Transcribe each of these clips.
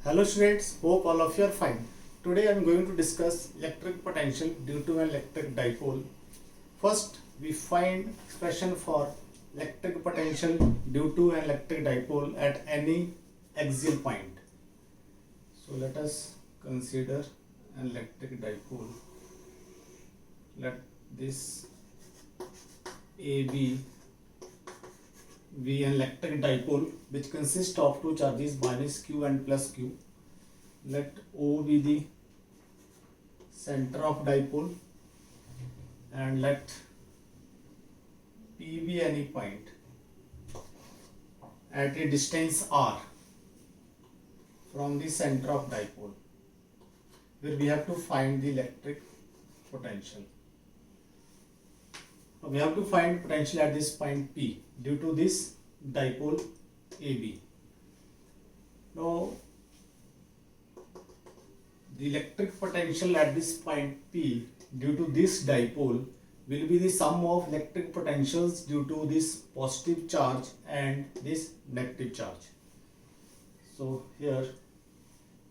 Hello students, hope all of you are fine. Today I am going to discuss electric potential due to an electric dipole. First, we find expression for electric potential due to an electric dipole at any axial point. So let us consider an electric dipole. Let this AB be an electric dipole which consists of two charges minus q and plus q. Let O be the center of dipole and let P be any point at a distance r from the center of dipole, where we have to find the electric potential. Now we have to find potential at this point P due to this dipole AB. Now the electric potential at this point P due to this dipole will be the sum of electric potentials due to this positive charge and this negative charge. So here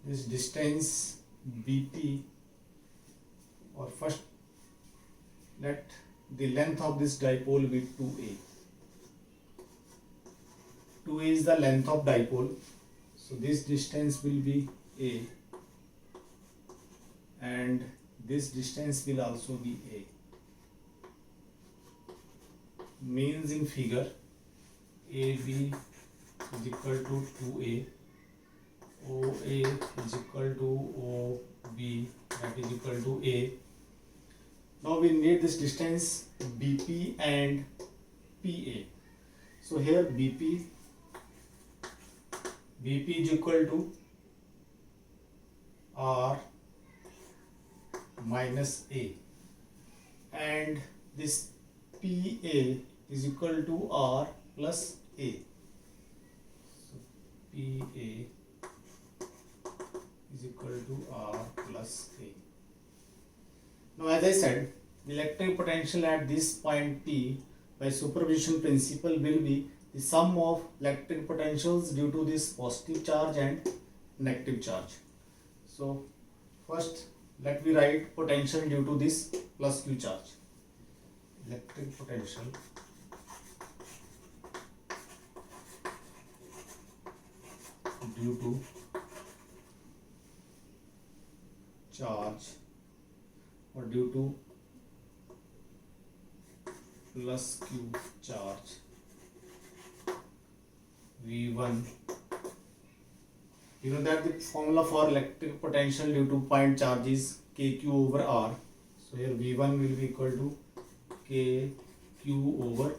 this distance BP, or first let the length of this dipole be 2a. 2a is the length of dipole, so this distance will be a and this distance will also be a. Means in figure AB is equal to 2a, OA is equal to OB, that is equal to a. Now we need this distance BP and PA. So here BP is equal to R minus A, and this PA is equal to R plus A. So PA is equal to R plus A. Now as I said, the electric potential at this point P by superposition principle will be the sum of electric potentials due to this positive charge and negative charge. So first let me write potential due to this plus q charge. Electric potential due to charge or due to plus q charge V1. You know that the formula for electric potential due to point charge is kq over r. So here V1 will be equal to kq over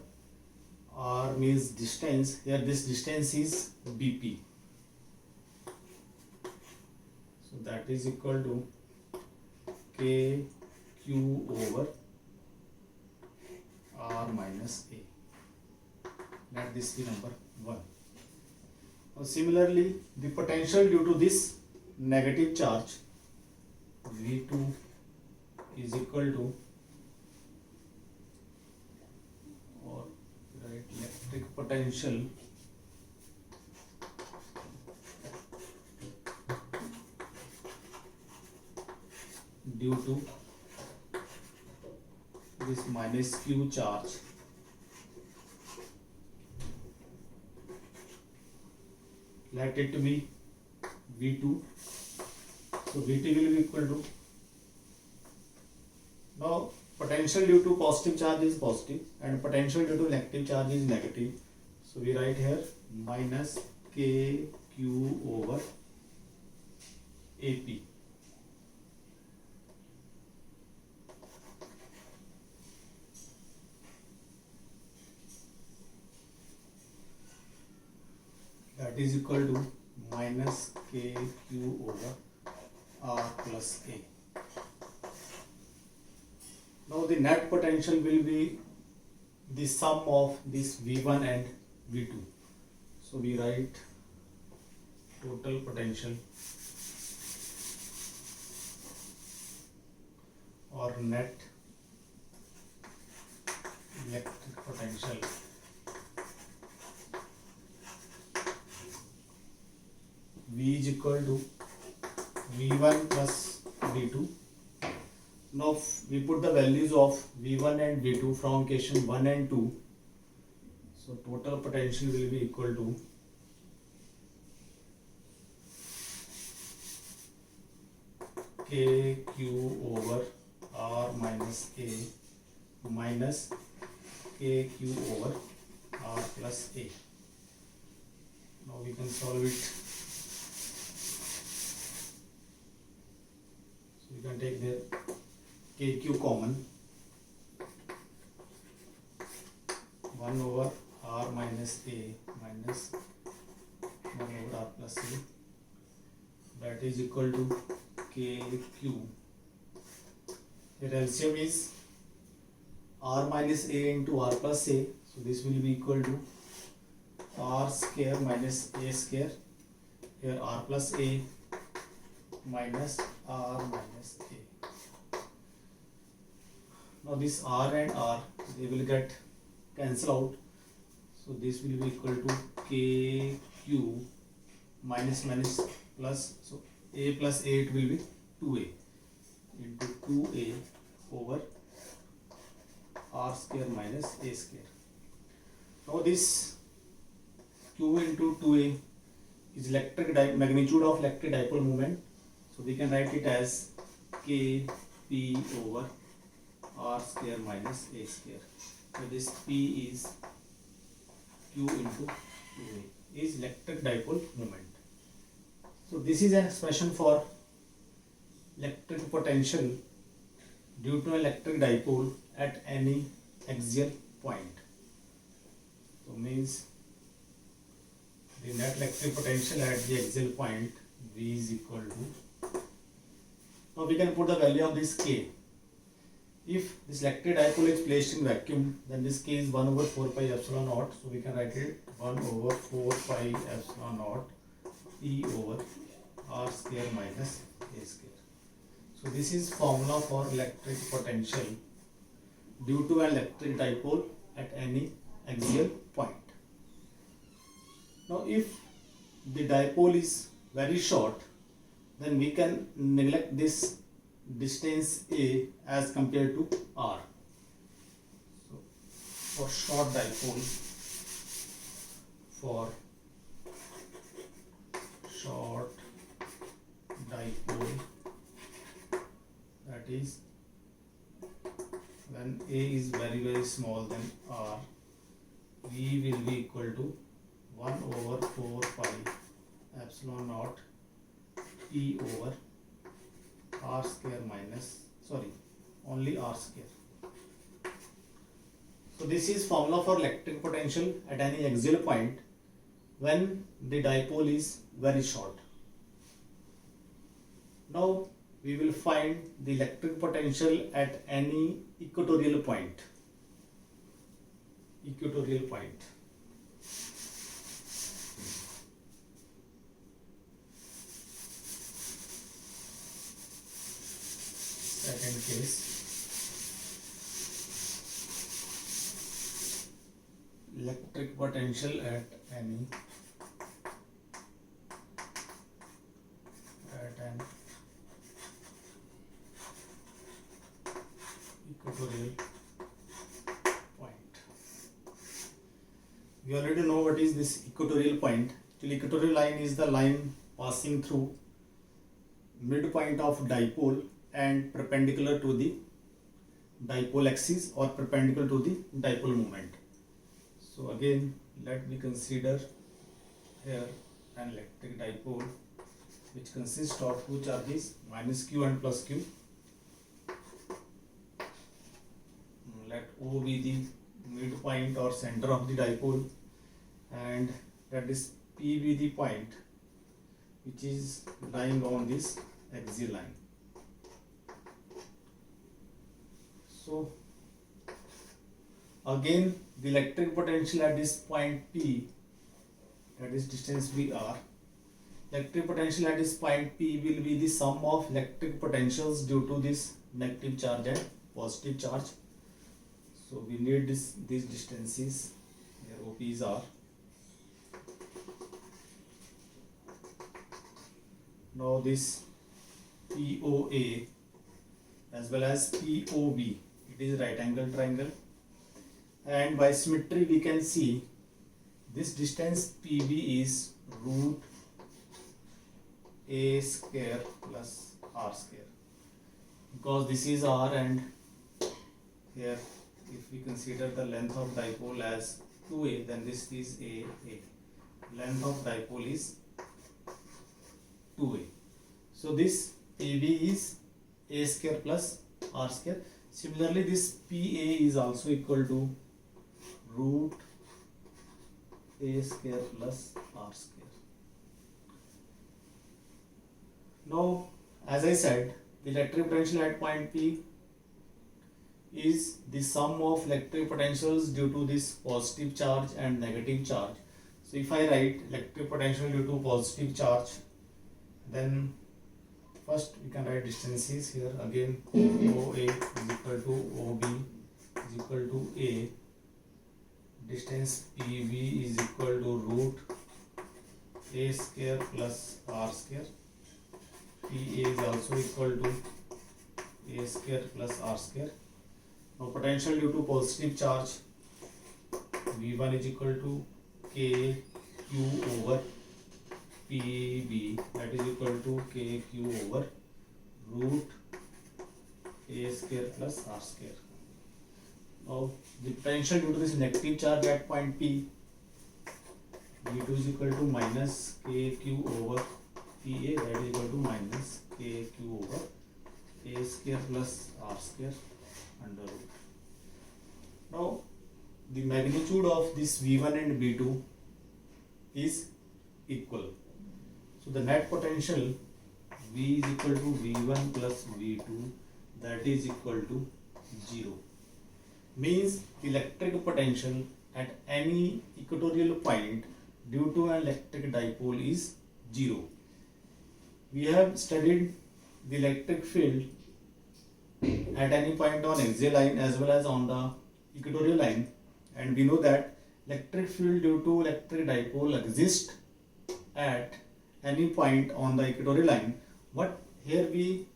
r, means distance. Here this distance is BP. So that is equal to kq over r minus a. Let this be number 1. Now similarly, the potential due to this negative charge V2 is equal to, or right, electric potential due to this minus q charge let it be V2. So VT will be equal to, now potential due to positive charge is positive and potential due to negative charge is negative. So we write here minus kq over AP. That is equal to minus kq over r plus a. Now the net potential will be the sum of this V1 and V2. So we write total potential or net electric potential V is equal to V1 plus V2. Now we put the values of V1 and V2 from equation 1 and 2. So total potential will be equal to KQ over R minus A minus KQ over R plus A. Now we can solve it. So we can take the KQ common, 1 over R minus A minus 1 over R plus A, that is equal to KQ. Here LCM is R minus A into R plus A, so this will be equal to R square minus A square, here R plus A minus R minus A. Now this R and R, they will get cancel out, so this will be equal to KQ minus minus plus, so A plus A, it will be 2A into 2A over R square minus A square. Now this Q into 2A is magnitude of electric dipole moment, so we can write it as Kp over R square minus A square. So this P is Q into 2A is electric dipole moment. So this is an expression for electric potential due to electric dipole at any axial point. So means the net electric potential at the axial point V is equal to, now we can put the value of this K. If this electric dipole is placed in vacuum, then this K is 1 over 4 pi epsilon naught, so we can write it 1 over 4 pi epsilon naught P over R square minus A square. So this is formula for electric potential due to an electric dipole at any axial point. Now if the dipole is very short, then we can neglect this distance A as compared to R. So for short dipole, that is when A is very small, then R, V will be equal to 1 over 4 pi epsilon naught E over R square minus, only R square. So this is formula for electric potential at any axial point when the dipole is very short. Now we will find the electric potential at any equatorial point. Second case, electric potential at an equatorial point. We already know what is this equatorial point. Actually, equatorial line is the line passing through midpoint of dipole and perpendicular to the dipole axis or perpendicular to the dipole moment. So again, let me consider here an electric dipole which consists of two charges, minus Q and plus Q. Let O be the midpoint or center of the dipole, and let this P be the point which is lying on this axial line. So again, the electric potential at this point P, that is distance VR, electric potential at this point P will be the sum of electric potentials due to this negative charge and positive charge. So we need these distances, here OP is R. Now this POA as well as POB, it is right angle triangle, and by symmetry we can see this distance PB is root A square plus R square, because this is R and here if we consider the length of dipole as 2A, then this is A. Length of dipole is 2A. So this PB is A square plus R square. Similarly, this PA is also equal to root A square plus R square. Now, as I said, the electric potential at point P is the sum of electric potentials due to this positive charge and negative charge. So if I write electric potential due to positive charge, then first we can write distances here. Again, OA is equal to OB is equal to A. Distance PB is equal to root A square plus R square. PA is also equal to A square plus R square. Now potential due to positive charge, V1 is equal to KQ over PB, that is equal to KQ over root A square plus R square. Now the potential due to this negative charge at point P, V2 is equal to minus KQ over PA, that is equal to minus KQ over A square plus R square under root. Now the magnitude of this V1 and V2 is equal. So the net potential V is equal to V1 plus V2, that is equal to 0. Means electric potential at any equatorial point due to an electric dipole is 0. We have studied the electric field at any point on axial line as well as on the equatorial line, and we know that electric field due to electric dipole exists at any point on the equatorial line, but here we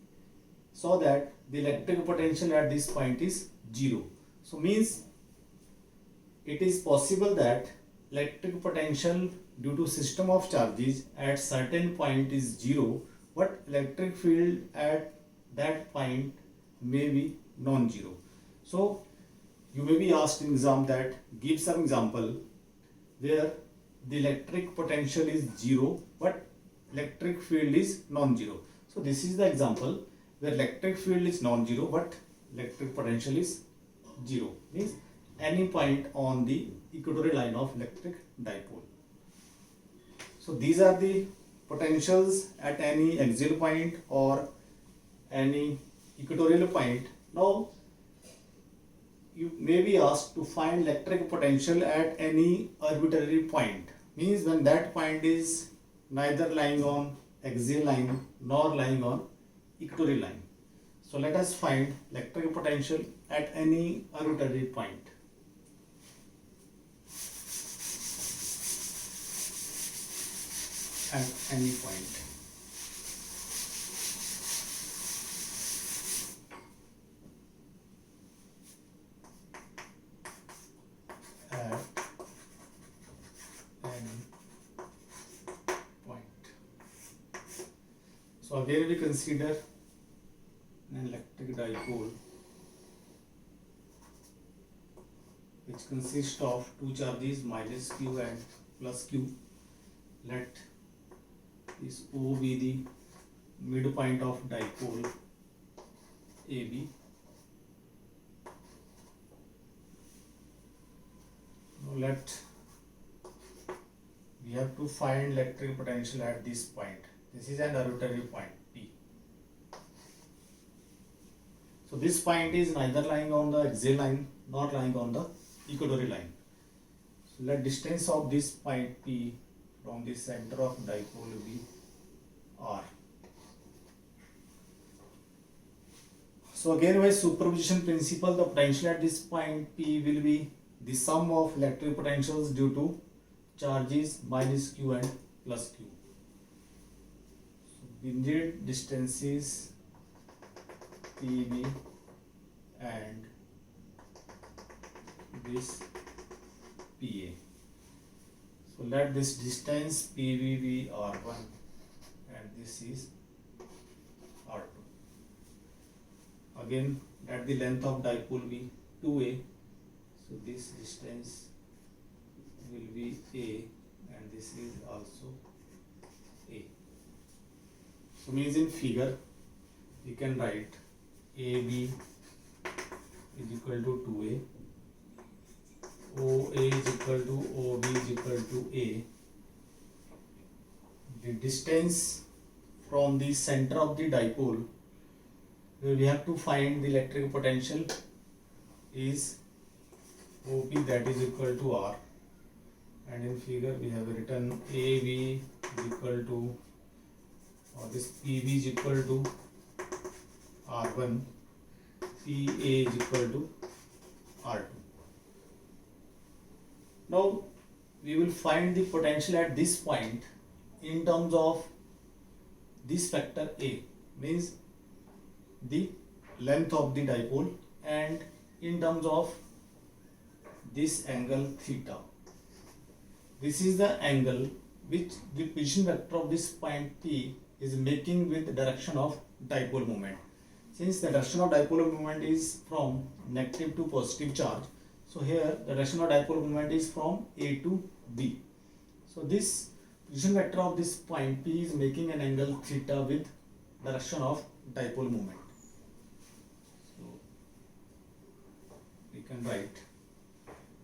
saw that the electric potential at this point is 0. So means it is possible that electric potential due to system of charges at certain point is 0, but electric field at that point may be non-zero. So you may be asked in exam that give some example where the electric potential is 0 but electric field is non-zero. So this is the example where electric field is non-zero but electric potential is 0, means any point on the equatorial line of electric dipole. So these are the potentials at any axial point or any equatorial point. Now you may be asked to find electric potential at any arbitrary point, means when that point is neither lying on axial line nor lying on equatorial line. So let us find electric potential at any arbitrary point. At any point. At any point. So again we consider an electric dipole which consists of two charges minus Q and plus Q. Let this O be the midpoint of dipole AB. Now we have to find electric potential at this point. This is an arbitrary point P. So this point is neither lying on the axial line nor lying on the equatorial line. So let distance of this point P from the center of dipole be R. So again by superposition principle, the potential at this point P will be the sum of electric potentials due to charges minus Q and plus Q. So we need distances PB and this PA. So let this distance PB be R1 and this is R2. Again, let the length of dipole be 2A. So this distance will be A and this is also A. So means in figure we can write AB is equal to 2A, OA is equal to OB is equal to A. The distance from the center of the dipole where we have to find the electric potential is OP, that is equal to R, and in figure we have written AB is equal to, or this PB is equal to R1, PA is equal to R2. Now we will find the potential at this point in terms of this factor A, means the length of the dipole, and in terms of this angle theta. This is the angle which the position vector of this point P is making with the direction of dipole moment. Since the direction of dipole moment is from negative to positive charge, so here the direction of dipole moment is from A to B. So this position vector of this point P is making an angle theta with direction of dipole moment. So we can write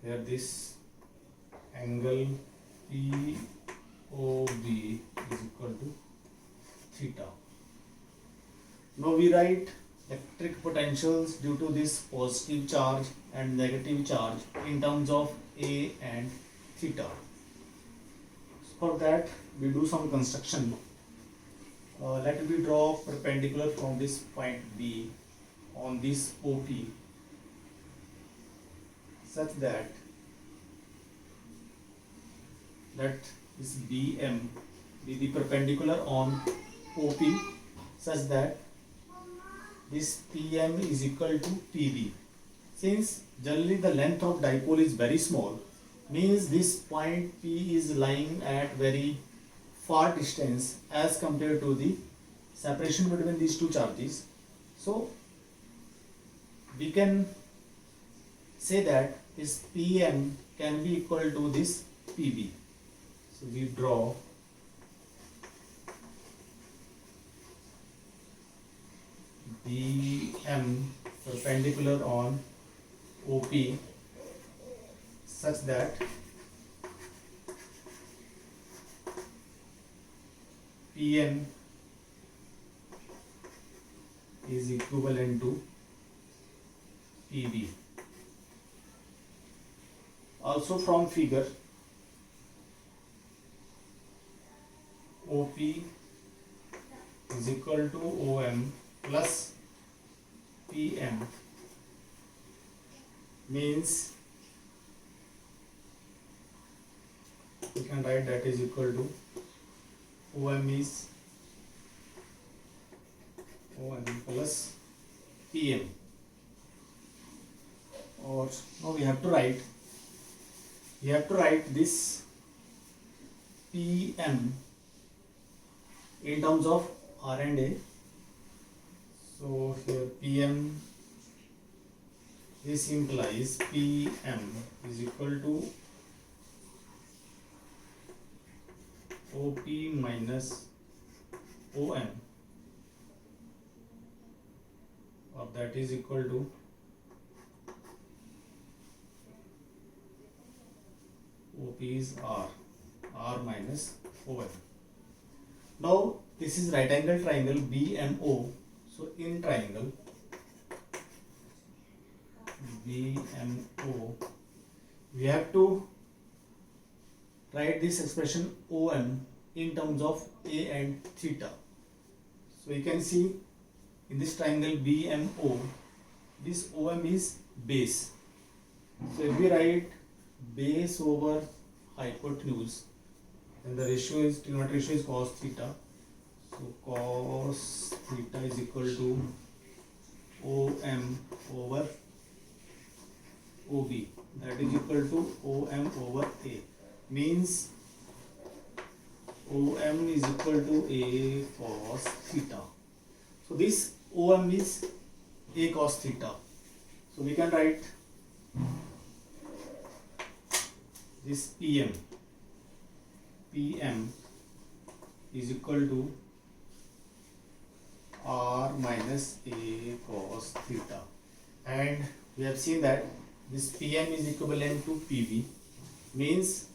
here this angle POB is equal to theta. Now we write electric potentials due to this positive charge and negative charge in terms of A and theta. So for that we do some construction. Let me draw perpendicular from this point B on this OP such that this BM be the perpendicular on OP such that this PM is equal to PB. Since generally the length of dipole is very small, means this point P is lying at very far distance as compared to the separation between these two charges. So we can say that this PM can be equal to this PB. So we draw BM perpendicular on OP such that PM is equivalent to PB. Also from figure, OP is equal to OM plus PM, means we can write that is equal to OM is OM plus PM, or now we have to write this PM in terms of R and A. So here PM, this implies PM is equal to OP minus OM, or that is equal to OP is R minus OM. Now this is right angle triangle BMO. So in triangle BMO, we have to write this expression OM in terms of A and theta. So you can see in this triangle BMO, this OM is base. So if we write base over hypotenuse, then the ratio is trigonometric ratio is cos theta. So cos theta is equal to OM over OB, that is equal to OM over A, means OM is equal to A cos theta. So this OM is A cos theta. So we can write this PM is equal to R minus A cos theta, and we have seen that this PM is equivalent to PV, means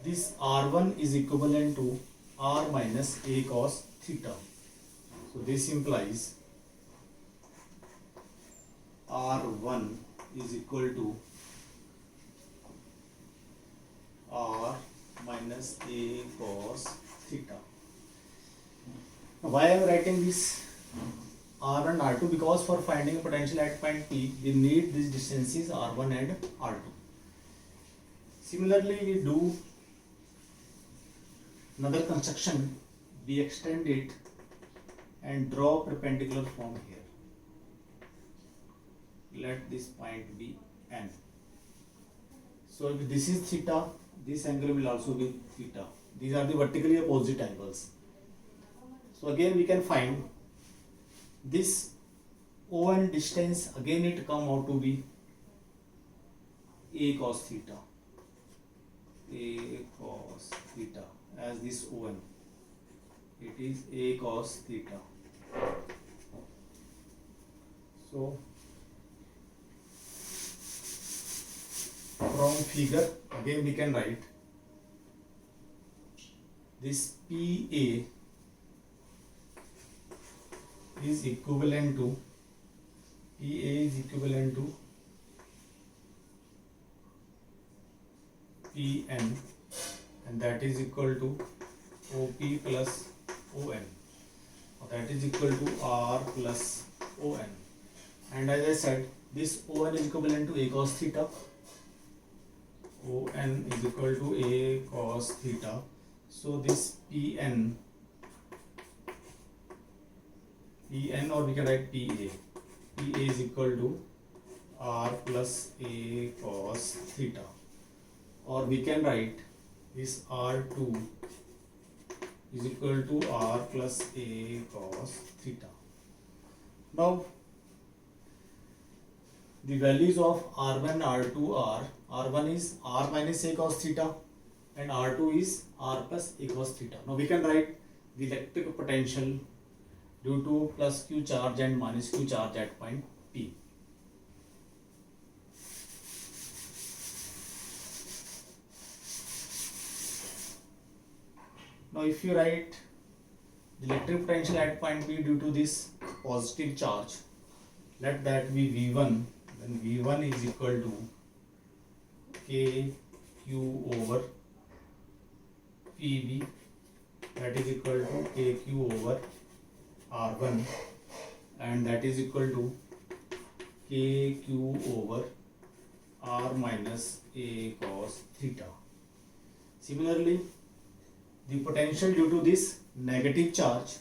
this R1 is equivalent to R minus A cos theta. So this implies R1 is equal to R minus A cos theta. Now why I am writing this R and R2? Because for finding potential at point P, we need these distances R1 and R2. Similarly, we do another construction. We extend it and draw perpendicular form here. Let this point be N. So if this is theta, this angle will also be theta. These are the vertically opposite angles. So again we can find this ON distance, again it come out to be A cos theta. A cos theta as this ON. It is A cos theta. So from figure again we can write this PA is equivalent to PN, and that is equal to OP plus ON, that is equal to R plus ON, and as I said this ON is equivalent to A cos theta. ON is equal to A cos theta. So this PN, or we can write PA. PA is equal to R plus A cos theta, or we can write this R2 is equal to R plus A cos theta. Now the values of R1 and R2 are, R1 is R minus A cos theta and R2 is R plus A cos theta. Now we can write the electric potential due to plus Q charge and minus Q charge at point P. Now if you write the electric potential at point P due to this positive charge, let that be V1, then V1 is equal to KQ over PV, that is equal to KQ over R1, and that is equal to KQ over R minus A cos theta. Similarly, the potential due to this negative charge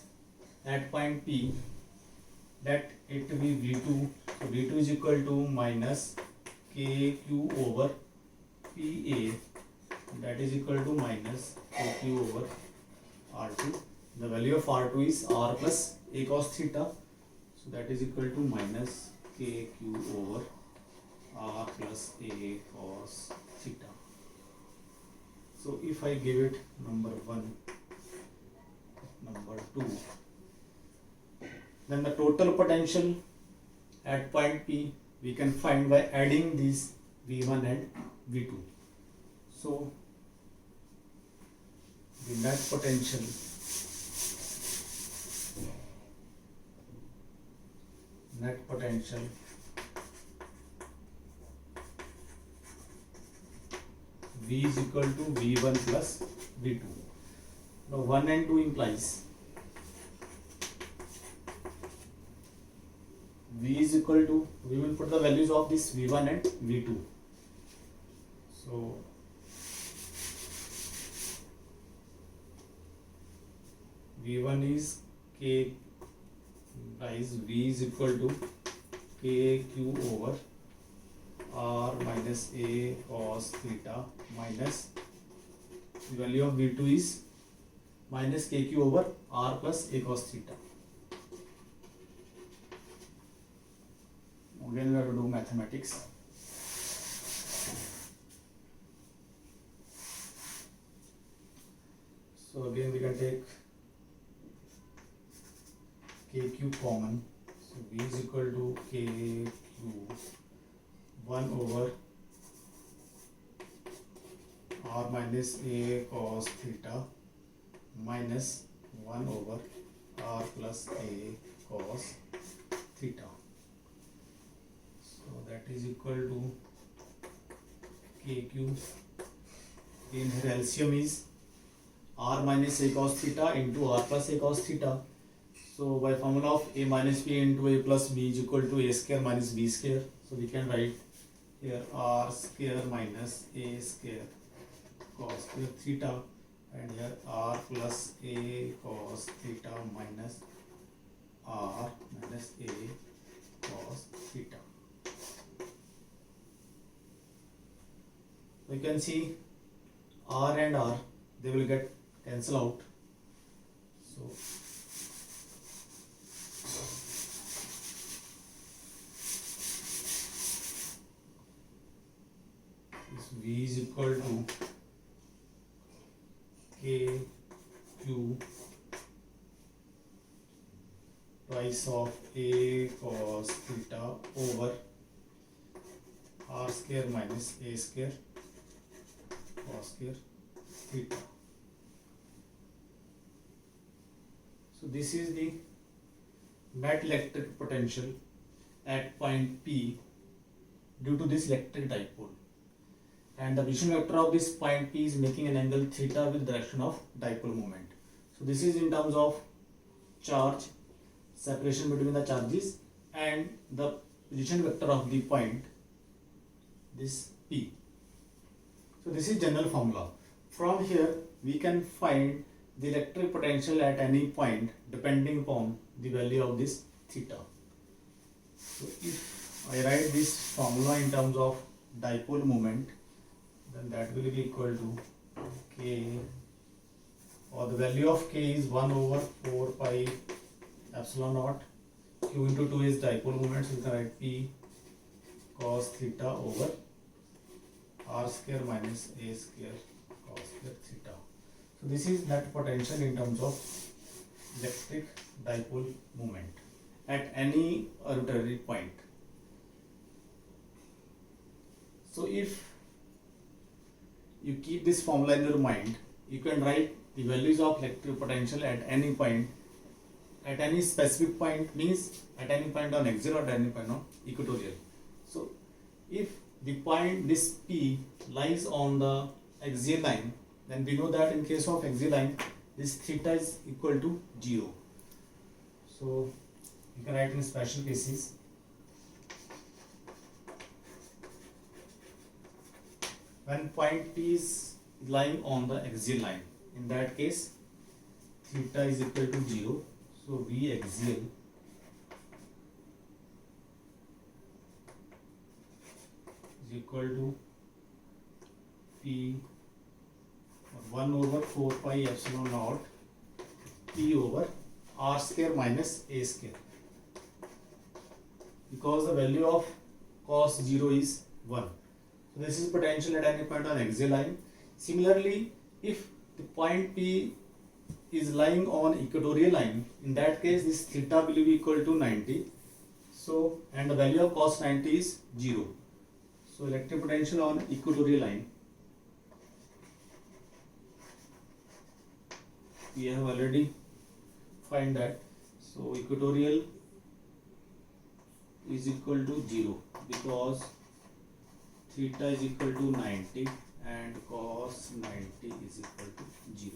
at point P, that it will be V2. So V2 is equal to minus KQ over PA, that is equal to minus KQ over R2. The value of R2 is R plus A cos theta, so that is equal to minus KQ over R plus A cos theta. So if I give it number 1, number 2, then the total potential at point P we can find by adding these V1 and V2. So the net potential V is equal to V1 plus V2. Now 1 and 2 implies V is equal to, we will put the values of this V1 and V2. So V1 is K, guys, V is equal to KQ over R minus A cos theta minus the value of V2 is minus KQ over R plus A cos theta. Again we have to do mathematics. So again we can take KQ common. So V is equal to KQ 1 over R minus A cos theta minus 1 over R plus A cos theta. So that is equal to KQ. In here LCM is R minus A cos theta into R plus A cos theta. So by formula of A minus B into A plus B is equal to A square minus B square. So we can write here R square minus A square cos square theta, and here R plus A cos theta minus R minus A cos theta. We can see R and R, they will get cancel out. So this V is equal to KQ twice of A cos theta over R square minus A square cos square theta. So this is the net electric potential at point P due to this electric dipole, and the position vector of this point P is making an angle theta with direction of dipole moment. So this is in terms of charge, separation between the charges, and the position vector of the point, this P. So this is general formula. From here we can find the electric potential at any point depending upon the value of this theta. So if I write this formula in terms of dipole moment, then that will be equal to K, or the value of K is 1 over 4 pi epsilon naught. Q into 2 is dipole moment, so we can write P cos theta over R square minus A square cos square theta. So this is net potential in terms of electric dipole moment at any arbitrary point. So if you keep this formula in your mind, you can write the values of electric potential at any point, at any specific point, means at any point on axial or at any point on equatorial. So if the point this P lies on the axial line, then we know that in case of axial line this theta is equal to 0. So you can write in special cases when point P is lying on the axial line, in that case theta is equal to 0. So V axial is equal to P 1 over 4 pi epsilon naught P over R square minus A square, because the value of cos 0 is 1. So this is potential at any point on axial line. Similarly, if the point P is lying on equatorial line, in that case this theta will be equal to 90. So, and the value of cos 90 is 0. So electric potential on equatorial line, we have already find that. So equatorial is equal to 0 because theta is equal to 90 and cos 90 is equal to 0.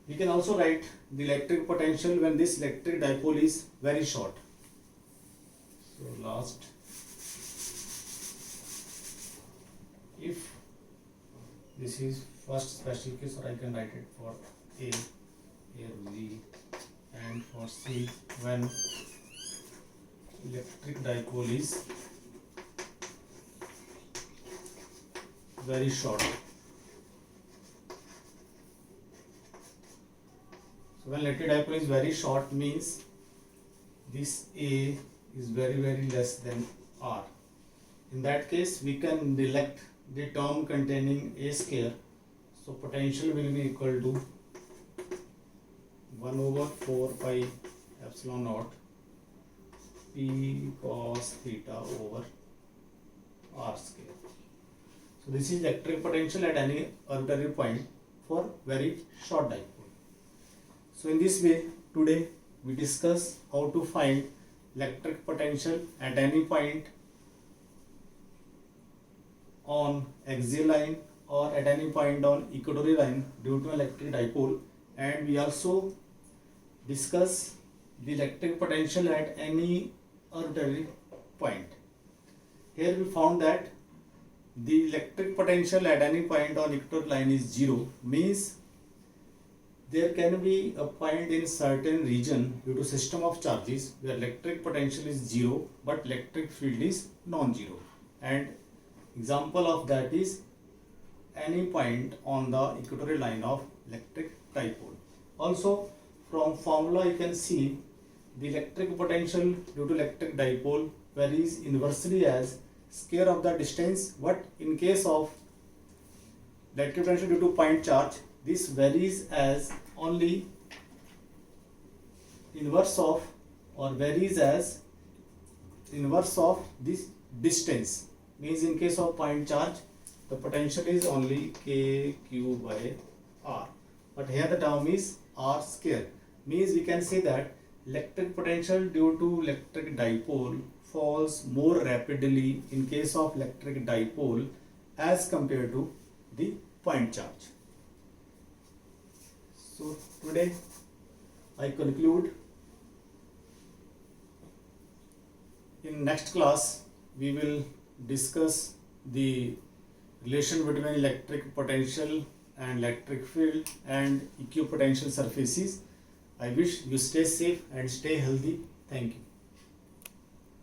We can also write the electric potential when this electric dipole is very short. So last, if this is first special case, or I can write it for A, here V, and for C when electric dipole is very short. So when electric dipole is very short means this A is very less than R. In that case we can neglect the term containing A square. So potential will be equal to 1 over 4 pi epsilon naught P cos theta over R square. So this is electric potential at any arbitrary point for very short dipole. So in this way today we discuss how to find electric potential at any point on axial line or at any point on equatorial line due to electric dipole, and we also discuss the electric potential at any arbitrary point. Here we found that the electric potential at any point on equatorial line is 0, means there can be a point in certain region due to system of charges where electric potential is 0 but electric field is non-zero, and example of that is any point on the equatorial line of electric dipole. Also from formula you can see the electric potential due to electric dipole varies inversely as square of the distance, but in case of electric potential due to point charge this varies as only inverse of or varies as inverse of this distance, means in case of point charge the potential is only kq by r, but here the term is r square, means we can say that electric potential due to electric dipole falls more rapidly in case of electric dipole as compared to the point charge. So today I conclude. In next class we will discuss the relation between electric potential and electric field and equipotential surfaces. I wish you stay safe and stay healthy. Thank you.